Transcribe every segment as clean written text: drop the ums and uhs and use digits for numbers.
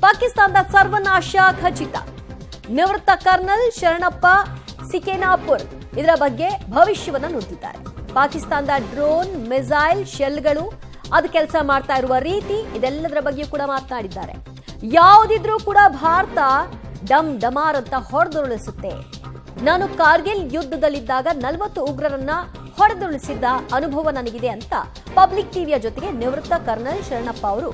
ಪಾಕಿಸ್ತಾನದ ಸರ್ವನಾಶ ಖಚಿತ. ನಿವೃತ್ತ ಕರ್ನಲ್ ಶರಣಪ್ಪ ಸಿಕೇನಾಪುರ್ ಇದರ ಬಗ್ಗೆ ಭವಿಷ್ಯವನ್ನ ನುಡಿದಿದ್ದಾರೆ. ಪಾಕಿಸ್ತಾನದ ಡ್ರೋನ್, ಮಿಸೈಲ್, ಶೆಲ್ಗಳು ಅದು ಕೆಲಸ ಮಾಡ್ತಾ ಇರುವ ರೀತಿ ಇದೆಲ್ಲದರ ಬಗ್ಗೆ ಕೂಡ ಮಾತನಾಡಿದ್ದಾರೆ. ಯಾವುದಿದ್ರೂ ಕೂಡ ಭಾರತ ಡಮ್ ಡಮಾರ್ ಅಂತ ಹೊಡೆದುರುಳಿಸುತ್ತೆ. ನಾನು ಕಾರ್ಗಿಲ್ ಯುದ್ಧದಲ್ಲಿದ್ದಾಗ 40 ಉಗ್ರರನ್ನ ಹೊಡೆದುರುಳಿಸಿದ್ದ ಅನುಭವ ನನಗಿದೆ ಅಂತ ಪಬ್ಲಿಕ್ ಟಿವಿಯ ಜೊತೆಗೆ ನಿವೃತ್ತ ಕರ್ನಲ್ ಶರಣಪ್ಪ ಅವರು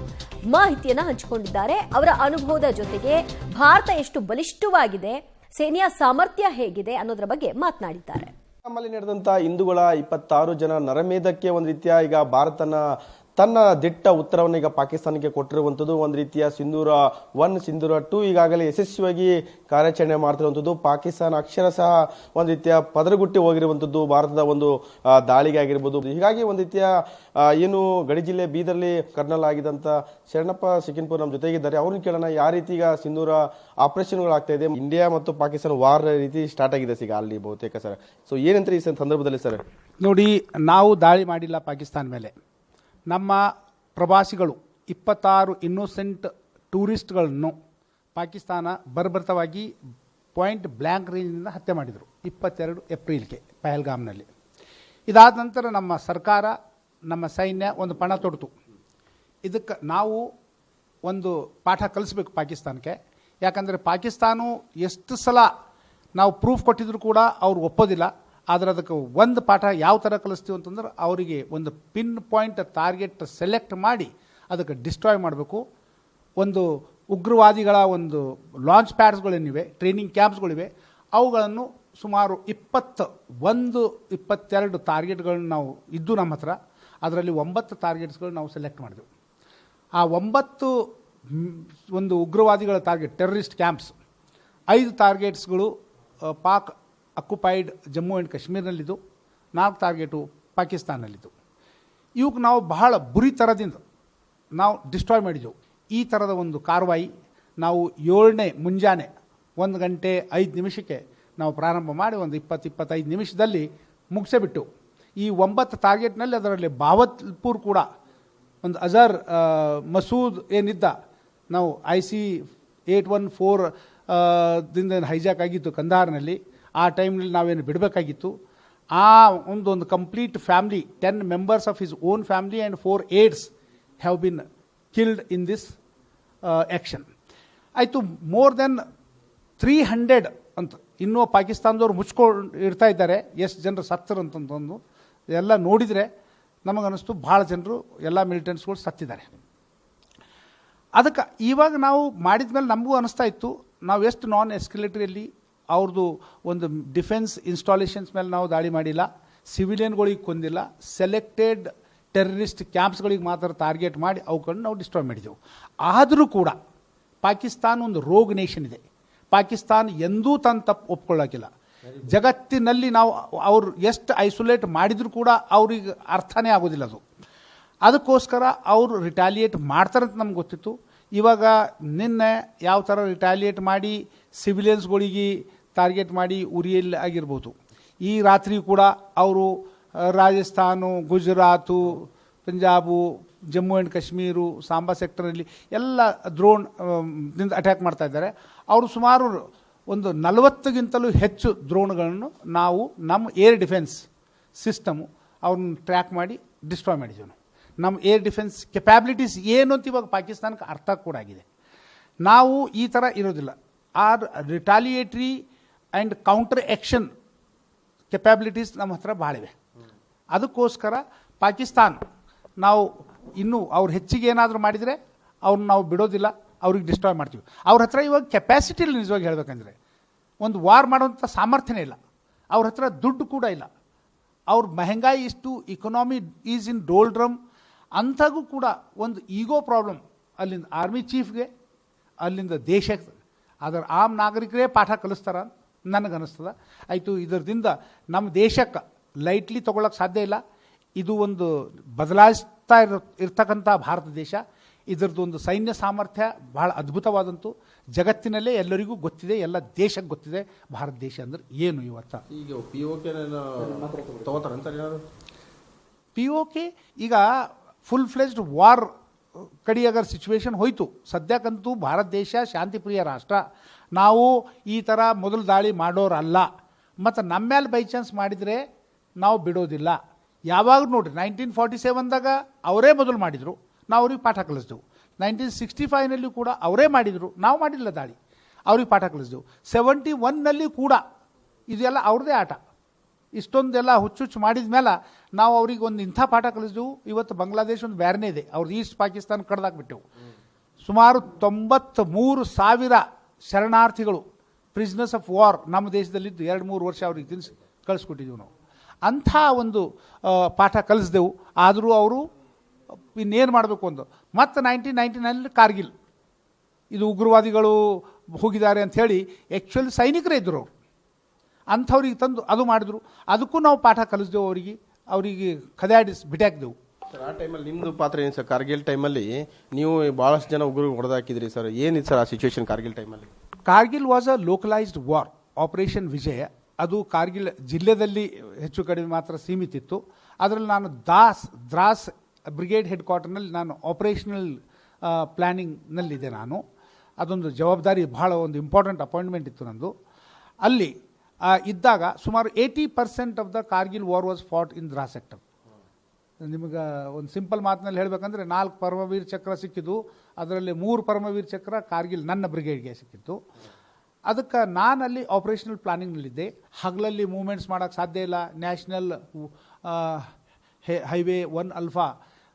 ಮಾಹಿತಿಯನ್ನ ಹಂಚಿಕೊಂಡಿದ್ದಾರೆ. ಅವರ ಅನುಭವದ ಜೊತೆಗೆ ಭಾರತ ಎಷ್ಟು ಬಲಿಷ್ಠವಾಗಿದೆ, ಸೇನೆಯ ಸಾಮರ್ಥ್ಯ ಹೇಗಿದೆ ಅನ್ನೋದರ ಬಗ್ಗೆ ಮಾತನಾಡಿದ್ದಾರೆ. ನಮ್ಮಲ್ಲಿ ನಡೆದಂತ ಹಿಂದೂಗಳ 26 ಜನ ನರಮೇಧಕ್ಕೆ ಒಂದು ರೀತಿಯ ಈಗ ತನ್ನ ದಿಟ್ಟ ಉತ್ತರವನ್ನು ಈಗ ಪಾಕಿಸ್ತಾನಕ್ಕೆ ಕೊಟ್ಟಿರುವಂಥದ್ದು. ಒಂದು ರೀತಿಯ ಸಿಂಧೂರ 1, ಸಿಂಧೂರ 2 ಈಗಾಗಲೇ ಯಶಸ್ವಿಯಾಗಿ ಕಾರ್ಯಾಚರಣೆ ಮಾಡ್ತಿರುವಂಥದ್ದು. ಪಾಕಿಸ್ತಾನ ಅಕ್ಷರಶಃ ಒಂದು ರೀತಿಯ ಪದರಗುಟ್ಟಿ ಹೋಗಿರುವಂಥದ್ದು ಭಾರತದ ಒಂದು ದಾಳಿಗೆ ಆಗಿರ್ಬೋದು. ಹೀಗಾಗಿ ಒಂದು ರೀತಿಯ ಏನು ಗಡಿ ಜಿಲ್ಲೆ ಬೀದರ್ಲಿ ಕರ್ನಲ್ ಆಗಿದ್ದಂಥ ಶರಣಪ್ಪ ಸಿಕಿನ್ಪುರ್ ನಮ್ಮ ಜೊತೆಗಿದ್ದಾರೆ. ಅವ್ರನ್ನ ಕೇಳೋಣ, ಯಾವ ರೀತಿ ಈಗ ಸಿಂಧೂರ ಆಪರೇಷನ್ಗಳಾಗ್ತಾ ಇದೆ. ಇಂಡಿಯಾ ಮತ್ತು ಪಾಕಿಸ್ತಾನ ವಾರ್ ರೀತಿ ಸ್ಟಾರ್ಟ್ ಆಗಿದೆ ಈಗ ಅಲ್ಲಿ ಬಹುತೇಕ ಸರ್. ಸೊ ಏನಂತ ಈ ಸಂದರ್ಭದಲ್ಲಿ ಸರ್? ನೋಡಿ, ನಾವು ದಾಳಿ ಮಾಡಿಲ್ಲ ಪಾಕಿಸ್ತಾನ ಮೇಲೆ. ನಮ್ಮ ಪ್ರವಾಸಿಗಳು 26 ಇನ್ನೋಸೆಂಟ್ ಟೂರಿಸ್ಟ್ಗಳನ್ನು ಪಾಕಿಸ್ತಾನ ಬರ್ಬರ್ತವಾಗಿ ಪಾಯಿಂಟ್ ಬ್ಲ್ಯಾಂಕ್ ರೇಂಜ್ನಿಂದ ಹತ್ಯೆ ಮಾಡಿದರು 22 ಏಪ್ರಿಲ್ಗೆ ಪಹಲ್ಗಾಮ್ನಲ್ಲಿ. ಇದಾದ ನಂತರ ನಮ್ಮ ಸರ್ಕಾರ, ನಮ್ಮ ಸೈನ್ಯ ಒಂದು ಪಣ ತೊಡ್ತು. ಇದಕ್ಕೆ ನಾವು ಒಂದು ಪಾಠ ಕಲಿಸ್ಬೇಕು ಪಾಕಿಸ್ತಾನಕ್ಕೆ. ಯಾಕಂದರೆ ಪಾಕಿಸ್ತಾನ ಎಷ್ಟು ಸಲ ನಾವು ಪ್ರೂಫ್ ಕೊಟ್ಟಿದ್ರು ಕೂಡ ಅವ್ರು ಒಪ್ಪೋದಿಲ್ಲ. ಆದರೆ ಅದಕ್ಕೆ ಒಂದು ಪಾಠ ಯಾವ ಥರ ಕಲಿಸ್ತೀವಿ ಅಂತಂದ್ರೆ, ಅವರಿಗೆ ಒಂದು ಪಿನ್ ಪಾಯಿಂಟ್ ಟಾರ್ಗೆಟ್ ಸೆಲೆಕ್ಟ್ ಮಾಡಿ ಅದಕ್ಕೆ ಡಿಸ್ಟ್ರಾಯ್ ಮಾಡಬೇಕು. ಒಂದು ಉಗ್ರವಾದಿಗಳ ಒಂದು ಲಾಂಚ್ ಪ್ಯಾಡ್ಸ್ಗಳೇನಿವೆ, ಟ್ರೈನಿಂಗ್ ಕ್ಯಾಂಪ್ಸ್ಗಳಿವೆ, ಅವುಗಳನ್ನು ಸುಮಾರು 22 ಟಾರ್ಗೆಟ್ಗಳನ್ನ ನಾವು ಇದ್ದು ನಮ್ಮ ಹತ್ರ. ಅದರಲ್ಲಿ 9 ಟಾರ್ಗೆಟ್ಸ್ಗಳು ನಾವು ಸೆಲೆಕ್ಟ್ ಮಾಡಿದೆವು. ಆ 9 ಒಂದು ಉಗ್ರವಾದಿಗಳ ಟಾರ್ಗೆಟ್, ಟೆರರಿಸ್ಟ್ ಕ್ಯಾಂಪ್ಸ್, 5 ಟಾರ್ಗೆಟ್ಸ್ಗಳು ಪಾಕ್ ಅಕ್ಯುಪೈಡ್ ಜಮ್ಮು ಆ್ಯಂಡ್ ಕಾಶ್ಮೀರ್ನಲ್ಲಿದ್ದು, 4 ಟಾರ್ಗೆಟು ಪಾಕಿಸ್ತಾನಲ್ಲಿದ್ದು. ಇವಕ್ಕೆ ನಾವು ಬಹಳ ಬುರಿ ಥರದಿಂದ ನಾವು ಡಿಸ್ಟ್ರಾಯ್ ಮಾಡಿದೆವು. ಈ ಥರದ ಒಂದು ಕಾರ್ವಾಯಿ ನಾವು 7ನೇ ಮುಂಜಾನೆ 1 ಗಂಟೆ 5 ನಿಮಿಷಕ್ಕೆ ನಾವು ಪ್ರಾರಂಭ ಮಾಡಿ ಒಂದು 20-25 ನಿಮಿಷದಲ್ಲಿ ಮುಗಿಸೇ ಬಿಟ್ಟು. ಈ 9 ಟಾರ್ಗೆಟ್ನಲ್ಲಿ ಅದರಲ್ಲಿ ಬಾವತ್ಪುರ್ ಕೂಡ ಒಂದು ಅಜರ್ ಮಸೂದ್ ಏನಿದ್ದ, ನಾವು IC-814 ದಿಂದ ಹೈಜಾಕ್ ಆಗಿತ್ತು ಕಂದಹಾರ್ನಲ್ಲಿ. ಆ ಟೈಮ್ನಲ್ಲಿ ನಾವೇನು ಬಿಡಬೇಕಾಗಿತ್ತು. ಆ ಒಂದು complete family, 10 members of his own family and 4 aides have been killed in this action. ಆಯಿತು. ಮೋರ್ ದೆನ್ 300 ಅಂತ ಇನ್ನೂ ಪಾಕಿಸ್ತಾನದವ್ರು ಮುಚ್ಕೊಂಡು ಇರ್ತಾ ಇದ್ದಾರೆ. ಎಷ್ಟು ಜನರು ಸತ್ತರು ಅಂತಂದು ಎಲ್ಲ ನೋಡಿದರೆ ನಮಗನ್ನಿಸ್ತು ಭಾಳ ಜನರು, ಎಲ್ಲ ಮಿಲಿಟೆಂಟ್ಸ್ಗಳು ಸತ್ತಿದ್ದಾರೆ. ಅದಕ್ಕೆ ಇವಾಗ ನಾವು ಮಾಡಿದ ಮೇಲೆ ನಮಗೂ ಅನ್ನಿಸ್ತಾ ಇತ್ತು, ನಾವು ಎಷ್ಟು ನಾನ್ ಎಸ್ಕಲೇಟರಿಯಲ್ಲಿ ಅವ್ರದ್ದು ಒಂದು ಡಿಫೆನ್ಸ್ ಇನ್ಸ್ಟಾಲೇಷನ್ಸ್ ಮೇಲೆ ನಾವು ದಾಳಿ ಮಾಡಿಲ್ಲ, ಸಿವಿಲಿಯನ್ಗಳಿಗೆ ಕೊಂದಿಲ್ಲ, ಸೆಲೆಕ್ಟೆಡ್ ಟೆರರಿಸ್ಟ್ ಕ್ಯಾಂಪ್ಸ್ಗಳಿಗೆ ಮಾತ್ರ ಟಾರ್ಗೆಟ್ ಮಾಡಿ ಅವುಗಳನ್ನು ನಾವು ಡಿಸ್ಟ್ರಾಯ್ ಮಾಡಿದೆವು. ಆದರೂ ಕೂಡ ಪಾಕಿಸ್ತಾನ ಒಂದು ರೋಗ್ ನೇಷನ್ ಇದೆ. ಪಾಕಿಸ್ತಾನ ಎಂದೂ ತನ್ನ ತಪ್ಪು ಒಪ್ಕೊಳ್ಳೋಕ್ಕಿಲ್ಲ. ಜಗತ್ತಿನಲ್ಲಿ ನಾವು ಅವ್ರು ಎಷ್ಟು ಐಸೋಲೇಟ್ ಮಾಡಿದರೂ ಕೂಡ ಅವ್ರಿಗೆ ಅರ್ಥನೇ ಆಗೋದಿಲ್ಲ ಅದು. ಅದಕ್ಕೋಸ್ಕರ ಅವರು ರಿಟಾಲಿಯೇಟ್ ಮಾಡ್ತಾರಂತ ನಮ್ಗೆ ಗೊತ್ತಿತ್ತು. ಇವಾಗ ನಿನ್ನೆ ಯಾವ ಥರ ರಿಟಾಲಿಯೇಟ್ ಮಾಡಿ ಸಿವಿಲಿಯನ್ಸ್ಗಳಿಗೆ ಟಾರ್ಗೆಟ್ ಮಾಡಿ ಉರಿಯಲ್ಲಿ ಆಗಿರ್ಬೋದು. ಈ ರಾತ್ರಿ ಕೂಡ ಅವರು ರಾಜಸ್ಥಾನ, ಗುಜರಾತು, ಪಂಜಾಬು, ಜಮ್ಮು ಆ್ಯಂಡ್ ಕಾಶ್ಮೀರು, ಸಾಂಬಾ ಸೆಕ್ಟರಲ್ಲಿ ಎಲ್ಲ ಡ್ರೋನ್ ದಿಂದ ಅಟ್ಯಾಕ್ ಮಾಡ್ತಾ ಇದ್ದಾರೆ. ಅವರು ಸುಮಾರು ಒಂದು 40ಗಿಂತಲೂ ಹೆಚ್ಚು ಡ್ರೋನ್ಗಳನ್ನು ನಾವು ನಮ್ಮ ಏರ್ ಡಿಫೆನ್ಸ್ ಸಿಸ್ಟಮು ಅವ್ರನ್ನ ಟ್ರ್ಯಾಕ್ ಮಾಡಿ ಡಿಸ್ಟ್ರಾಯ್ ಮಾಡಿದ್ದೀವಿ. ನಮ್ಮ ಏರ್ ಡಿಫೆನ್ಸ್ ಕೆಪ್ಯಾಬಿಲಿಟೀಸ್ ಏನು ಅಂತ ಇವಾಗ ಪಾಕಿಸ್ತಾನಕ್ಕೆ ಅರ್ಥ ಕೂಡ ಆಗಿದೆ. ನಾವು ಈ ಥರ ಇರೋದಿಲ್ಲ. ಆ ರಿಟಾಲಿಯೇಟ್ರಿ ಆ್ಯಂಡ್ ಕೌಂಟರ್ ಆ್ಯಕ್ಷನ್ ಕೆಪ್ಯಾಬಿಲಿಟೀಸ್ ನಮ್ಮ ಹತ್ರ ಭಾಳಿವೆ. ಅದಕ್ಕೋಸ್ಕರ ಪಾಕಿಸ್ತಾನ ನಾವು ಇನ್ನೂ ಅವ್ರು ಹೆಚ್ಚಿಗೆ ಏನಾದರೂ ಮಾಡಿದರೆ ಅವ್ರನ್ನ ನಾವು ಬಿಡೋದಿಲ್ಲ, ಅವ್ರಿಗೆ ಡಿಸ್ಟ್ರಾಯ್ ಮಾಡ್ತೀವಿ. ಅವ್ರ ಹತ್ರ ಇವಾಗ ಕೆಪ್ಯಾಸಿಟಿ ಇಲ್ಲ. ನಿಜವಾಗಿ ಹೇಳಬೇಕಂದ್ರೆ ಒಂದು ವಾರ್ ಮಾಡೋಂಥ ಸಾಮರ್ಥ್ಯನೇ ಇಲ್ಲ. ಅವ್ರ ಹತ್ರ ದುಡ್ಡು ಕೂಡ ಇಲ್ಲ. ಅವ್ರ ಮೆಹಂಗಾಯಿ ಇಷ್ಟು, ಇಕೊನಾಮಿ ಈಸ್ ಇನ್ ಡೋಲ್ಡ್ರಮ್. ಅಂಥಗೂ ಕೂಡ ಒಂದು ಈಗೋ ಪ್ರಾಬ್ಲಮ್ ಅಲ್ಲಿಂದ ಆರ್ಮಿ ಚೀಫ್ಗೆ, ಅಲ್ಲಿಂದ ದೇಶಕ್ಕೆ, ಅದರ ಆಮ್ ನಾಗರಿಕರೇ ಪಾಠ ಕಲಿಸ್ತಾರ ನನಗನ್ನಿಸ್ತದೆ. ಆಯಿತು, ಇದರಿಂದ ನಮ್ಮ ದೇಶಕ್ಕೆ ಲೈಟ್ಲಿ ತೊಗೊಳಕ್ಕೆ ಸಾಧ್ಯ ಇಲ್ಲ. ಇದು ಒಂದು ಬದಲಾಯಿಸ್ತಾ ಇರ್ತಕ್ಕಂಥ ಭಾರತ ದೇಶ. ಇದರದ್ದು ಒಂದು ಸೈನ್ಯ ಸಾಮರ್ಥ್ಯ ಬಹಳ ಅದ್ಭುತವಾದಂತು. ಜಗತ್ತಿನಲ್ಲೇ ಎಲ್ಲರಿಗೂ ಗೊತ್ತಿದೆ, ಎಲ್ಲ ದೇಶಕ್ಕೆ ಗೊತ್ತಿದೆ ಭಾರತ ದೇಶ ಅಂದ್ರೆ ಏನು. ಇವತ್ತು ಈಗ POK ಈಗ ಫುಲ್ ಫ್ಲೆಜ್ಡ್ ವಾರ್ ಕಡೆ ಅಗರ್ ಸಿಚುವೇಶನ್ ಹೋಯಿತು. ಸದ್ಯಕ್ಕಂತೂ ಭಾರತ ದೇಶ ಶಾಂತಿಪ್ರಿಯ ರಾಷ್ಟ್ರ, ನಾವು ಈ ಥರ ಮೊದಲು ದಾಳಿ ಮಾಡೋರಲ್ಲ. ಮತ್ತು ನಮ್ಮ ಮೇಲೆ ಬೈ ಚಾನ್ಸ್ ಮಾಡಿದರೆ ನಾವು ಬಿಡೋದಿಲ್ಲ. ಯಾವಾಗ ನೋಡಿರಿ 1947ದಾಗ ಅವರೇ ಮೊದಲು ಮಾಡಿದರು, ನಾವು ಅವ್ರಿಗೆ ಪಾಠ ಕಲಿಸಿದೆವು. 1965ನಲ್ಲಿ ಕೂಡ ಅವರೇ ಮಾಡಿದರು, ನಾವು ಮಾಡಿಲ್ಲ ದಾಳಿ, ಅವ್ರಿಗೆ ಪಾಠ ಕಲಿಸಿದೆವು. 71ನಲ್ಲಿ ಕೂಡ ಇದೆಲ್ಲ ಅವ್ರದ್ದೇ ಆಟ. ಇಷ್ಟೊಂದೆಲ್ಲ ಹುಚ್ಚುಚ್ಚು ಮಾಡಿದ ಮೇಲೆ ನಾವು ಅವ್ರಿಗೆ ಒಂದು ಇಂಥ ಪಾಠ ಕಲಿಸಿದೆವು. ಇವತ್ತು ಬಾಂಗ್ಲಾದೇಶ ಒಂದು ಬೇರೆನೇ ಇದೆ, ಅವ್ರದ್ದು ಈಸ್ಟ್ ಪಾಕಿಸ್ತಾನ ಕಡ್ದಾಕ್ಬಿಟ್ಟೆವು. ಸುಮಾರು 93,000 ಶರಣಾರ್ಥಿಗಳು ಪ್ರಿಸ್ನರ್ಸ್ ಆಫ್ ವಾರ್ ನಮ್ಮ ದೇಶದಲ್ಲಿದ್ದು 2-3 ವರ್ಷ ಅವ್ರಿಗೆ ತಿನ್ನಿಸಿ ಕಳಿಸ್ಕೊಟ್ಟಿದ್ದೀವಿ ನಾವು. ಅಂಥ ಒಂದು ಪಾಠ ಕಲಿಸಿದೆವು. ಆದರೂ ಅವರು ಇನ್ನೇನು ಮಾಡಬೇಕು ಅಂದು ಮತ್ತು 1999ನಲ್ಲಿ ಕಾರ್ಗಿಲ್ ಇದು ಉಗ್ರವಾದಿಗಳು ಹೋಗಿದ್ದಾರೆ ಅಂಥೇಳಿ ಆ್ಯಕ್ಚುಲಿ ಸೈನಿಕರೇ ಇದ್ದರು ಅವರು. ಅಂಥವ್ರಿಗೆ ತಂದು ಅದು ಮಾಡಿದ್ರು. ಅದಕ್ಕೂ ನಾವು ಪಾಠ ಕಲಿಸಿದೆವು, ಅವರಿಗೆ ಕದಾಡಿಸಿ ಬಿಟ್ಟಾಕಿದೆವು. ಸರ್, ಆ ಟೈಮಲ್ಲಿ ನಿಮ್ಮದು ಪಾತ್ರ ಏನು ಸರ್? ಕಾರ್ಗಿಲ್ ಟೈಮಲ್ಲಿ ನೀವು ಭಾಳಷ್ಟು ಜನ ಉಗ್ರರಿಗೆ ಹೊಡೆದಾಕಿದ್ರಿ ಸರ್, ಏನಿತ್ತು ಸರ್ ಆ ಸಿಚುವೇಶನ್ ಕಾರ್ಗಿಲ್ ಟೈಮಲ್ಲಿ? Kargil was a localised war, operation Vijay. ಅದು ಕಾರ್ಗಿಲ್ ಜಿಲ್ಲೆಯಲ್ಲಿ ಹೆಚ್ಚು ಕಡಿಮೆ ಮಾತ್ರ ಸೀಮಿತ ಇತ್ತು. ಅದರಲ್ಲಿ ನಾನು ದ್ರಾಸ್ ಬ್ರಿಗೇಡ್ ಹೆಡ್ ಕ್ವಾರ್ಟರ್ನಲ್ಲಿ ನಾನು ಆಪರೇಷನಲ್ ಪ್ಲ್ಯಾನಿಂಗ್ನಲ್ಲಿದ್ದೆ. ನಾನು ಅದೊಂದು ಜವಾಬ್ದಾರಿ, ಭಾಳ ಒಂದು ಇಂಪಾರ್ಟೆಂಟ್ ಅಪಾಯಿಂಟ್ಮೆಂಟ್ ಇತ್ತು ನಂದು. ಅಲ್ಲಿ ಇದ್ದಾಗ ಸುಮಾರು 80% of the Kargil war was Ghat in Dras sector. ನಿಮಗೆ ಒಂದು ಸಿಂಪಲ್ ಮಾತಿನಲ್ಲಿ ಹೇಳಬೇಕಂದ್ರೆ 4 ಪರಮವೀರ್ ಚಕ್ರ ಸಿಕ್ಕಿದ್ದು, ಅದರಲ್ಲಿ 3 ಪರಮವೀರ್ ಚಕ್ರ ಕಾರ್ಗಿಲ್ ನನ್ನ ಬ್ರಿಗೇಡ್ಗೆ ಸಿಕ್ಕಿತ್ತು. ಅದಕ್ಕೆ ನಾನು ಅಲ್ಲಿ ಆಪರೇಷನಲ್ ಪ್ಲಾನಿಂಗ್ನಲ್ಲಿದ್ದೆ. ಹಗಲಲ್ಲಿ ಮೂವ್ಮೆಂಟ್ಸ್ ಮಾಡೋಕ್ಕೆ ಸಾಧ್ಯ ಇಲ್ಲ. ನ್ಯಾಷನಲ್ ಹೈವೇ 1 ಅಲ್ಫಾ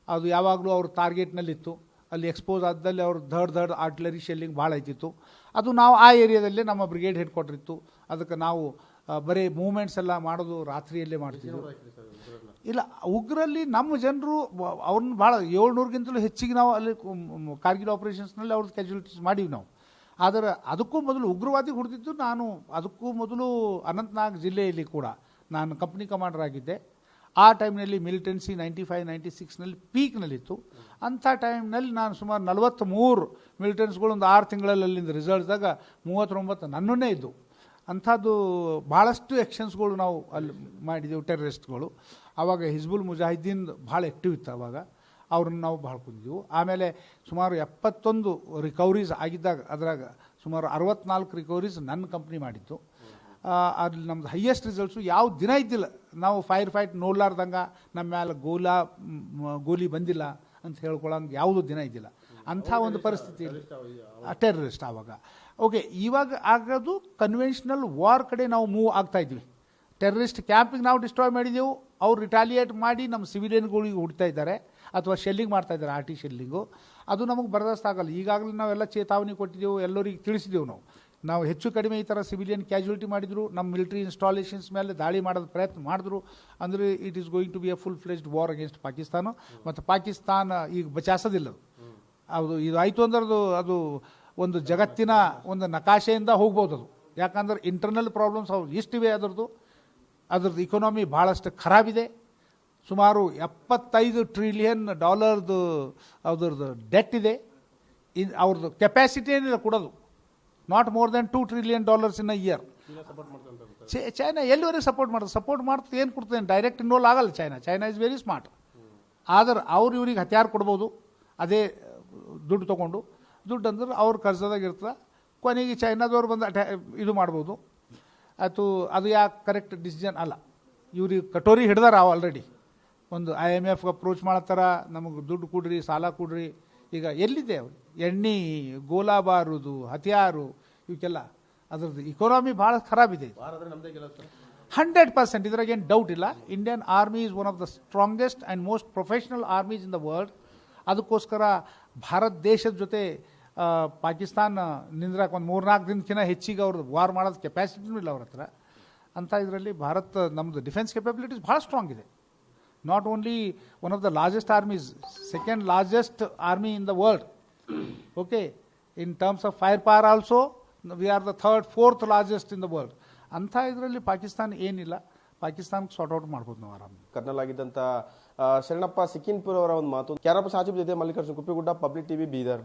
ಅದು ಯಾವಾಗಲೂ ಅವ್ರ ಟಾರ್ಗೆಟ್ನಲ್ಲಿತ್ತು. ಅಲ್ಲಿ ಎಕ್ಸ್ಪೋಸ್ ಆದಲ್ಲಿ ಅವ್ರ ದಡ್ ಆರ್ಟಿಲರಿ ಶೆಲ್ಲಿಂಗ್ ಭಾಳ ಐತಿತ್ತು. ಅದು ನಾವು ಆ ಏರಿಯಾದಲ್ಲೇ ನಮ್ಮ ಬ್ರಿಗೇಡ್ ಹೆಡ್ ಕ್ವಾರ್ಟರ್ ಇತ್ತು. ಅದಕ್ಕೆ ನಾವು ಬರೀ ಮೂವ್ಮೆಂಟ್ಸ್ ಎಲ್ಲ ಮಾಡೋದು ರಾತ್ರಿಯಲ್ಲೇ ಮಾಡ್ತಿದ್ವಿ. ಇಲ್ಲ, ಉಗ್ರಲ್ಲಿ ನಮ್ಮ ಜನರು ಅವ್ರನ್ನ ಭಾಳ 700ಗಿಂತಲೂ ಹೆಚ್ಚಿಗೆ ನಾವು ಅಲ್ಲಿ ಕಾರ್ಗಿಲ್ ಆಪರೇಷನ್ಸ್ನಲ್ಲಿ ಅವ್ರದ್ದು ಕ್ಯಾಜುಲಿಟೀಸ್ ಮಾಡೀವಿ ನಾವು. ಆದರೆ ಅದಕ್ಕೂ ಮೊದಲು ಉಗ್ರವಾದಿ ಹೊಡೆದಿದ್ದು ನಾನು. ಅದಕ್ಕೂ ಮೊದಲು ಅನಂತನಾಗ್ ಜಿಲ್ಲೆಯಲ್ಲಿ ಕೂಡ ನಾನು ಕಂಪ್ನಿ ಕಮಾಂಡರ್ ಆಗಿದ್ದೆ. ಆ ಟೈಮ್ನಲ್ಲಿ ಮಿಲಿಟೆನ್ಸಿ 95-96ನಲ್ಲಿ ಪೀಕ್ನಲ್ಲಿತ್ತು. ಅಂಥ ಟೈಮ್ನಲ್ಲಿ ನಾನು ಸುಮಾರು 43 ಮಿಲಿಟೆನ್ಸ್ಗಳು ಒಂದು 6 ತಿಂಗಳಲ್ಲಿ ಅಲ್ಲಿಂದ ರಿಸಲ್ಟ್ದಾಗ 39 ನನ್ನನ್ನೇ ಇದ್ದು. ಅಂಥದ್ದು ಭಾಳಷ್ಟು ಆ್ಯಕ್ಷನ್ಸ್ಗಳು ನಾವು ಅಲ್ಲಿ ಮಾಡಿದೆವು. ಟೆರರಿಸ್ಟ್ಗಳು ಆವಾಗ ಹಿಜ್ಬುಲ್ ಮುಜಾಹಿದ್ದೀನ್ ಭಾಳ ಆ್ಯಕ್ಟಿವ್ ಇತ್ತು. ಆವಾಗ ಅವ್ರನ್ನ ನಾವು ಭಾಳ ಕುಂದಿದ್ದೆವು. ಆಮೇಲೆ ಸುಮಾರು 71 ರಿಕವರೀಸ್ ಆಗಿದ್ದಾಗ ಅದರಾಗ ಸುಮಾರು 64 ರಿಕವರೀಸ್ ನನ್ನ ಕಂಪ್ನಿ ಮಾಡಿತ್ತು. ಅಲ್ಲಿ ನಮ್ದು ಹೈಯೆಸ್ಟ್ ರಿಸಲ್ಟ್ಸು ಯಾವ ದಿನ ಇದ್ದಿಲ್ಲ. ನಾವು ಫೈರ್ ಫೈಟ್ ನೋಡ್ಲಾರ್ದಂಗೆ ನಮ್ಮ ಮೇಲೆ ಗೋಲಿ ಬಂದಿಲ್ಲ ಅಂತ ಹೇಳ್ಕೊಳ್ಳೋಂಗೆ ಯಾವುದೂ ದಿನ ಇದ್ದಿಲ್ಲ. ಅಂಥ ಒಂದು ಪರಿಸ್ಥಿತಿ ಟೆರರಿಸ್ಟ್ ಆವಾಗ. ಓಕೆ, ಇವಾಗ ಆಗೋದು ಕನ್ವೆನ್ಷನಲ್ ವಾರ್ ಕಡೆ ನಾವು ಮೂವ್ ಆಗ್ತಾಯಿದ್ವಿ. ಟೆರರಿಸ್ಟ್ ಕ್ಯಾಂಪಿಗೆ ನಾವು ಡಿಸ್ಟ್ರಾಯ್ ಮಾಡಿದೆವು, ಅವ್ರು ರಿಟಾಲಿಯೇಟ್ ಮಾಡಿ ನಮ್ಮ ಸಿವಿಲಿಯನ್ಗಳಿಗೆ ಹುಡ್ತಾ ಇದ್ದಾರೆ ಅಥವಾ ಶೆಲ್ಲಿಂಗ್ ಮಾಡ್ತಾ ಇದ್ದಾರೆ, ಆರ್ಟಿ ಶೆಲ್ಲಿಂಗು. ಅದು ನಮಗೆ ಬರದಷ್ಟು ಆಗಲ್ಲ. ಈಗಾಗಲೇ ನಾವೆಲ್ಲ ಚೇತಾವಣೆ ಕೊಟ್ಟಿದ್ದೆವು, ಎಲ್ಲರಿಗೆ ತಿಳಿಸಿದೆವು. ನಾವು ಹೆಚ್ಚು ಕಡಿಮೆ ಈ ಥರ ಸಿವಿಲಿಯನ್ ಕ್ಯಾಜುಲಿಟಿ ಮಾಡಿದ್ರು, ನಮ್ಮ ಮಿಲಿಟರಿ ಇನ್ಸ್ಟಾಲೇಷನ್ಸ್ ಮೇಲೆ ದಾಳಿ ಮಾಡೋದು ಪ್ರಯತ್ನ ಮಾಡಿದ್ರು ಅಂದರೆ it is going to be a full fledged war against Pakistan. ಮತ್ತು ಪಾಕಿಸ್ತಾನ ಈಗ ಬಚಾಸೋದಿಲ್ಲ. ಅದು ಇದು ಆಯಿತು ಅಂದ್ರೆ ಅದು ಒಂದು ಜಗತ್ತಿನ ಒಂದು ನಕಾಶೆಯಿಂದ ಹೋಗ್ಬೋದು ಅದು. ಯಾಕಂದ್ರೆ ಇಂಟರ್ನಲ್ ಪ್ರಾಬ್ಲಮ್ಸ್ ಅವು ಇಷ್ಟಿವೆ. ಅದ್ರದ್ದು ಇಕೊನಾಮಿ ಭಾಳಷ್ಟು ಖರಾಬಿದೆ. ಸುಮಾರು $75 ಟ್ರಿಲಿಯನ್ ಅದ್ರದ್ದು ಡೆಟ್ ಇದೆ. ಅವ್ರದ್ದು ಕೆಪಾಸಿಟಿ ಏನಿಲ್ಲ ಕೊಡೋದು. Not more than $2 trillion in a year. China ಎಲ್ಲಿವರೆಗೆ ಸಪೋರ್ಟ್ ಮಾಡ್ತದೆ ಏನು ಕೊಡ್ತದೆ? ಡೈರೆಕ್ಟ್ ಇನ್ವಾಲ್ವ್ ಆಗಲ್ಲ ಚೈನಾ ಇಸ್ ವೆರಿ ಸ್ಮಾರ್ಟ್. ಆದ್ರೆ ಅವ್ರು ಇವ್ರಿಗೆ ಹತ್ಯಾರ ಕೊಡ್ಬೋದು, ಅದೇ ದುಡ್ಡು ತೊಗೊಂಡು. ದುಡ್ಡು ಅಂದ್ರೆ ಅವ್ರ ಕರ್ಜದಾಗ ಇರ್ತದೆ. ಕೊನೆಗೆ ಚೈನಾದವ್ರು ಬಂದು ಇದು ಮಾಡ್ಬೋದು. ಅದು ಯಾಕೆ ಕರೆಕ್ಟ್ ಡಿಸಿಷನ್ ಅಲ್ಲ. ಇವ್ರಿಗೆ ಕಟೋರಿ ಹಿಡ್ದಾರ ಆಲ್ರೆಡಿ. ಒಂದು IMF ಅಪ್ರೋಚ್ ಮಾಡತ್ತಾರ, ನಮಗೆ ದುಡ್ಡು ಕೊಡ್ರಿ, ಸಾಲ ಕೊಡ್ರಿ. ಈಗ ಎಲ್ಲಿದೆ ಅವ್ರು? ಎಣ್ಣೆ, ಗೋಲಾ ಬಾರುದು, ಹತ್ಯಾರು, ಇವಕ್ಕೆಲ್ಲ ಅದ್ರದ್ದು ಇಕೊನಾಮಿ ಭಾಳ ಖರಾಬಿದೆ. 100% ಇದ್ರಾಗ ಏನು ಡೌಟ್ ಇಲ್ಲ. Indian army is one of the strongest and most professional army's in the world. ಅದಕ್ಕೋಸ್ಕರ ಭಾರತ ದೇಶದ ಜೊತೆ ಪಾಕಿಸ್ತಾನ ನಿಂದ್ರಾಕ ಒಂದು 3-4 ದಿನಕ್ಕಿಂತ ಹೆಚ್ಚಿಗೆ ಅವ್ರದ್ದು ವಾರ್ ಮಾಡೋದು ಕೆಪಾಸಿಟಿನೂ ಇಲ್ಲ ಅವ್ರ ಹತ್ರ. ಅಂಥ ಇದರಲ್ಲಿ ಭಾರತ ನಮ್ಮದು ಡಿಫೆನ್ಸ್ ಕೆಪಬಿಲಿಟೀಸ್ ಭಾಳ ಸ್ಟ್ರಾಂಗ್ ಇದೆ. Not only one of the largest army's, second largest army in the world. Okay, in terms of fire power also we are the 3rd, 4th largest in the world. ಅಂಥ ಇದರಲ್ಲಿ ಪಾಕಿಸ್ತಾನ ಏನಿಲ್ಲ. ಪಾಕಿಸ್ತಾನಕ್ಕೆ sort out ಮಾಡ್ಬೋದು ನಾವು ಆರಾಮ. Kernel ಆಗಿದ್ದಂಥ Sharanappa ಸಿಕಿನ್ಪುರ್ ಅವರ ಒಂದು ಮಾತು. ಕ್ಯಾರಪ್ಪ ಸಾಜಿಬ್ ಜೊತೆ ಮಲ್ಲಿಕಾರ್ಜುನ್ ಕುಪ್ಪಿಗುಡ್ಡ, ಪಬ್ಲಿಕ್ ಟಿವಿ, ಬೀದರ್.